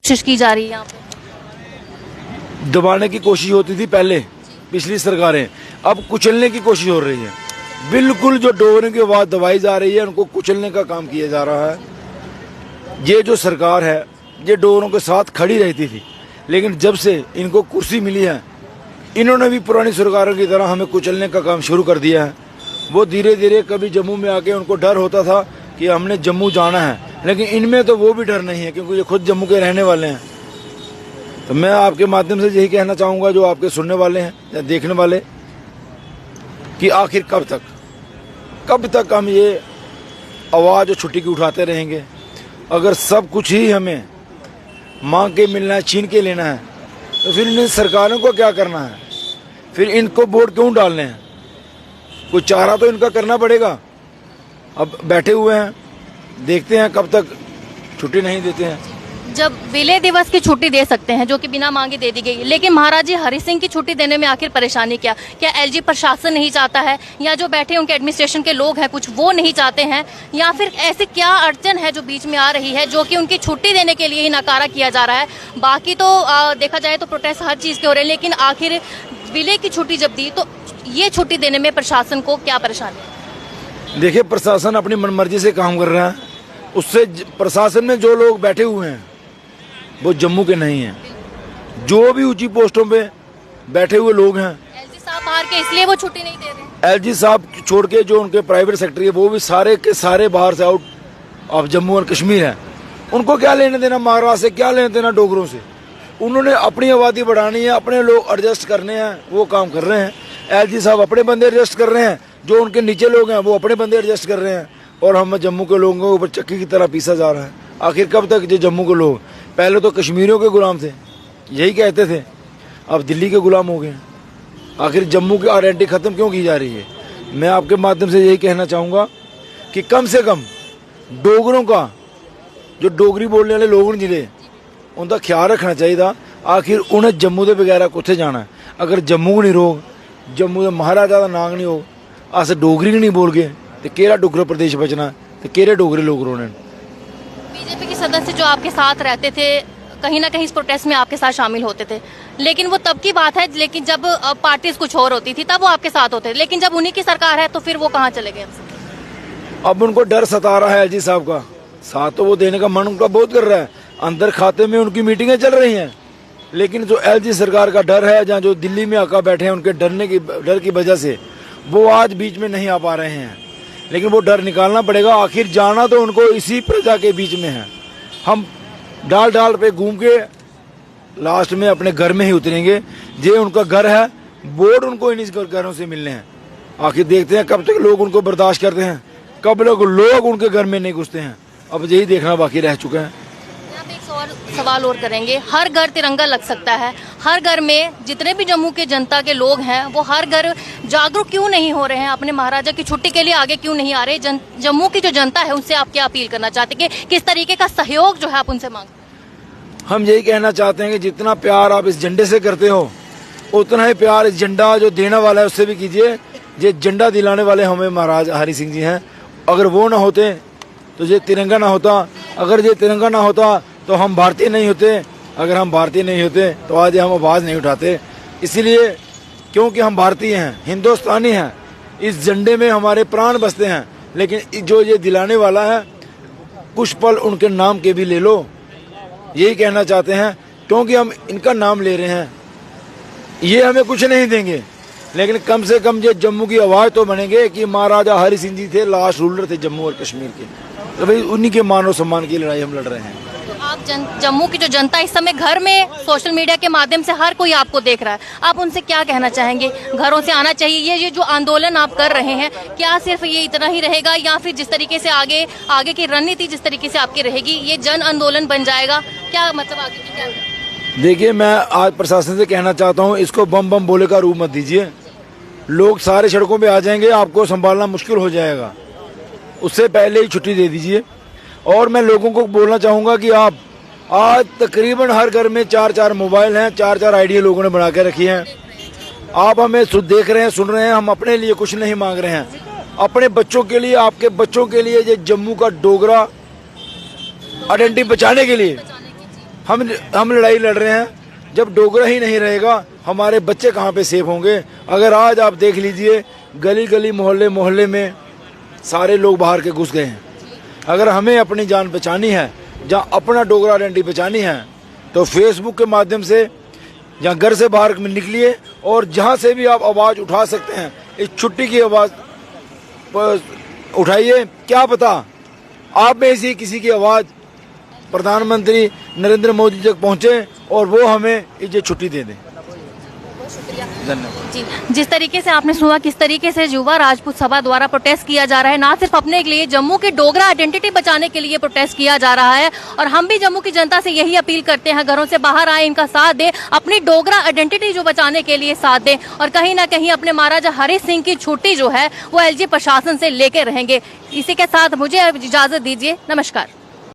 कोशिश की जा रही है यहाँ पे? दबाने की कोशिश होती थी पहले पिछली सरकारें, अब कुचलने की कोशिश हो रही है। बिल्कुल जो डोगरों की आवाज दबाई जा रही है, उनको कुचलने का काम किया जा रहा है। ये जो सरकार है ये डोगरों के साथ खड़ी रहती थी, लेकिन जब से इनको कुर्सी मिली है, इन्होंने भी पुरानी सरकारों की तरह हमें कुचलने का काम शुरू कर दिया है। वो धीरे धीरे कभी जम्मू में आके उनको डर होता था कि हमने जम्मू जाना है, लेकिन इनमें तो वो भी डर नहीं है क्योंकि ये खुद जम्मू के रहने वाले हैं। तो मैं आपके माध्यम से यही कहना चाहूँगा जो आपके सुनने वाले हैं या देखने वाले, कि आखिर कब तक हम ये आवाज़ छुट्टी की उठाते रहेंगे। अगर सब कुछ ही हमें मांग के मिलना है, छीन के लेना है, तो फिर इन सरकारों को क्या करना है, फिर इनको वोट क्यों डालने हैं। कोई चारा तो इनका करना पड़ेगा। अब बैठे हुए हैं, देखते हैं कब तक छुट्टी नहीं देते हैं। जब विलय दिवस की छुट्टी दे सकते हैं जो कि बिना मांगे दे दी गई, लेकिन महाराज जी हरि सिंह की छुट्टी देने में आखिर परेशानी क्या एलजी प्रशासन नहीं चाहता है, या जो बैठे उनके एडमिनिस्ट्रेशन के लोग हैं कुछ वो नहीं चाहते हैं, या फिर ऐसी क्या अड़चन है जो बीच में आ रही है जो कि उनकी छुट्टी देने के लिए ही नकारा किया जा रहा है? बाकी तो देखा जाए तो प्रोटेस्ट हर चीज़ के हो रहे हैं, लेकिन आखिर विलय की छुट्टी जब दी तो ये छुट्टी देने में प्रशासन को क्या परेशानी है? देखिए, प्रशासन अपनी मनमर्जी से काम कर रहा है। उससे प्रशासन में जो लोग बैठे हुए हैं वो जम्मू के नहीं हैं। जो भी ऊंची पोस्टों पे बैठे हुए लोग हैं, एलजी साहब बाहर के इसलिए वो छुट्टी नहीं दे रहे। एलजी साहब छोड़ के जो उनके प्राइवेट सेक्रेटरी है वो भी सारे के सारे बाहर से आउट ऑफ जम्मू और कश्मीर है। उनको क्या लेने देना महाराष्ट्र से, क्या लेने देना डोगरों से। उन्होंने अपनी आबादी बढ़ानी है, अपने लोग एडजस्ट करने हैं, वो काम कर रहे हैं। एलजी साहब अपने बंदे एडजस्ट कर रहे हैं, जो उनके नीचे लोग हैं वो अपने बंदे एडजस्ट कर रहे हैं, और हम जम्मू के लोगों के ऊपर चक्की की तरह पीसा जा रहा है। आखिर कब तक जो जम्मू के लोग पहले तो कश्मीरियों के गुलाम थे, यही कहते थे, अब दिल्ली के गुलाम हो गए। आखिर जम्मू की आइडेंटिटी खत्म क्यों की जा रही है? मैं आपके माध्यम से यही कहना चाहूँगा कि कम से कम डोगरों का, जो डोगरी बोलने वाले लोग जिले, उनका ख्याल रखना चाहिए। आखिर उन्हें जम्मू के बगैर कुत्थे जाना है? अगर जम्मू नहीं रोग, जम्मू के महाराजा का नांग नहीं हो, अस डोगरी नहीं बोल गए तो केड़ा डोगरा प्रदेश बचना, तो केड़े डोगरे लोग रोने। बीजेपी के सदस्य जो आपके साथ रहते थे कहीं ना कहीं इस प्रोटेस्ट में आपके साथ शामिल होते थे, लेकिन वो तब की बात है, लेकिन जब पार्टी कुछ और होती थी तब वो आपके साथ होते थे, लेकिन जब उन्हीं की सरकार है तो फिर वो कहाँ चले गए? अब उनको डर सता रहा है एलजी साहब का। साथ तो वो देने का मन उनका बहुत कर रहा है, अंदर खाते में उनकी मीटिंगें चल रही हैं, लेकिन जो एलजी सरकार का डर है, जहाँ जो दिल्ली में आकर बैठे हैं, उनके डर की वजह से वो आज बीच में नहीं आ पा रहे हैं। लेकिन वो डर निकालना पड़ेगा। आखिर जाना तो उनको इसी प्रजा के बीच में है। हम डाल डाल पे घूम के लास्ट में अपने घर में ही उतरेंगे। ये उनका घर है, वोट उनको इन घरों से मिलने हैं। आखिर देखते हैं कब तक लोग उनको बर्दाश्त करते हैं, कब लोग उनके घर में नहीं घुसते हैं। अब यही देखना बाकी रह चुका है। एक और सवाल और करेंगे, हर घर तिरंगा लग सकता है, हर घर में जितने भी जम्मू के जनता के लोग हैं वो हर घर जागरूक क्यों नहीं हो रहे हैं? अपने महाराजा की छुट्टी के लिए आगे क्यों नहीं आ रहे? जम्मू की जो जनता है उनसे आप क्या अपील करना चाहते हैं कि किस तरीके का सहयोग जो है आप उनसे मांगते हैं? हम यही कहना चाहते हैं कि जितना प्यार आप इस झंडे से करते हो, उतना ही प्यार इस झंडा जो देने वाला है उससे भी कीजिए। ये झंडा दिलाने वाले हमें महाराज हरि सिंह जी हैं। अगर वो ना होते तो ये तिरंगा ना होता, अगर ये तिरंगा ना होता तो हम भारतीय नहीं होते, अगर हम भारतीय नहीं होते तो आज हम आवाज़ नहीं उठाते। इसीलिए क्योंकि हम भारतीय हैं, हिंदुस्तानी हैं, इस झंडे में हमारे प्राण बसते हैं। लेकिन जो ये दिलाने वाला है, कुछ पल उनके नाम के भी ले लो, यही कहना चाहते हैं। क्योंकि हम इनका नाम ले रहे हैं, ये हमें कुछ नहीं देंगे, लेकिन कम से कम ये जम्मू की आवाज़ तो बनेंगे कि महाराजा हरि सिंह जी थे, लास्ट रूलर थे जम्मू और कश्मीर के। तो भाई उन्हीं के मान और सम्मान की लड़ाई हम लड़ रहे हैं। आप जम्मू की जो जनता इस समय घर में सोशल मीडिया के माध्यम से हर कोई आपको देख रहा है, आप उनसे क्या कहना चाहेंगे? घरों से आना चाहिए? ये जो आंदोलन आप कर रहे हैं, क्या सिर्फ ये इतना ही रहेगा, या फिर जिस तरीके से आगे की रणनीति जिस तरीके से आपकी रहेगी, ये जन आंदोलन बन जाएगा? क्या मतलब आगे की क्या? देखिए, मैं आज प्रशासन से कहना चाहता हूँ, इसको बम बम बोले का रूप मत दीजिए। लोग सारे सड़कों पे आ जाएंगे, आपको संभालना मुश्किल हो जाएगा। उससे पहले ही छुट्टी दे दीजिए। और मैं लोगों को बोलना चाहूँगा कि आप आज तकरीबन हर घर में 4-4 मोबाइल हैं, 4-4 आईडी लोगों ने बना के रखी हैं। आप हमें देख रहे हैं, सुन रहे हैं। हम अपने लिए कुछ नहीं मांग रहे हैं, अपने बच्चों के लिए, आपके बच्चों के लिए, ये जम्मू का डोगरा आइडेंटिटी बचाने के लिए। हम लड़ाई लड़ रहे हैं। जब डोगरा ही नहीं रहेगा हमारे बच्चे कहाँ पे सेफ होंगे। अगर आज आप देख लीजिए गली गली मोहल्ले मोहल्ले में सारे लोग बाहर के घुस गए हैं। अगर हमें अपनी जान बचानी है, जहाँ अपना डोगरा आइडेंटिटी बचानी है, तो फेसबुक के माध्यम से जहाँ घर से बाहर निकलिए और जहाँ से भी आप आवाज़ उठा सकते हैं इस छुट्टी की आवाज़ उठाइए। क्या पता आप में से किसी की आवाज़ प्रधानमंत्री नरेंद्र मोदी तक पहुँचे और वो हमें ये छुट्टी दे दें। धन्यवाद जी। जिस तरीके से आपने सुना किस तरीके से युवा राजपूत सभा द्वारा प्रोटेस्ट किया जा रहा है, ना सिर्फ अपने के लिए जम्मू के डोगरा आइडेंटिटी बचाने के लिए प्रोटेस्ट किया जा रहा है, और हम भी जम्मू की जनता से यही अपील करते हैं, घरों से बाहर आए, इनका साथ दें, अपनी डोगरा आइडेंटिटी जो बचाने के लिए साथ दें, और कहीं ना कहीं अपने महाराजा हरि सिंह की छुट्टी जो है वो एलजी प्रशासन से लेके रहेंगे। इसी के साथ मुझे इजाजत दीजिए। नमस्कार।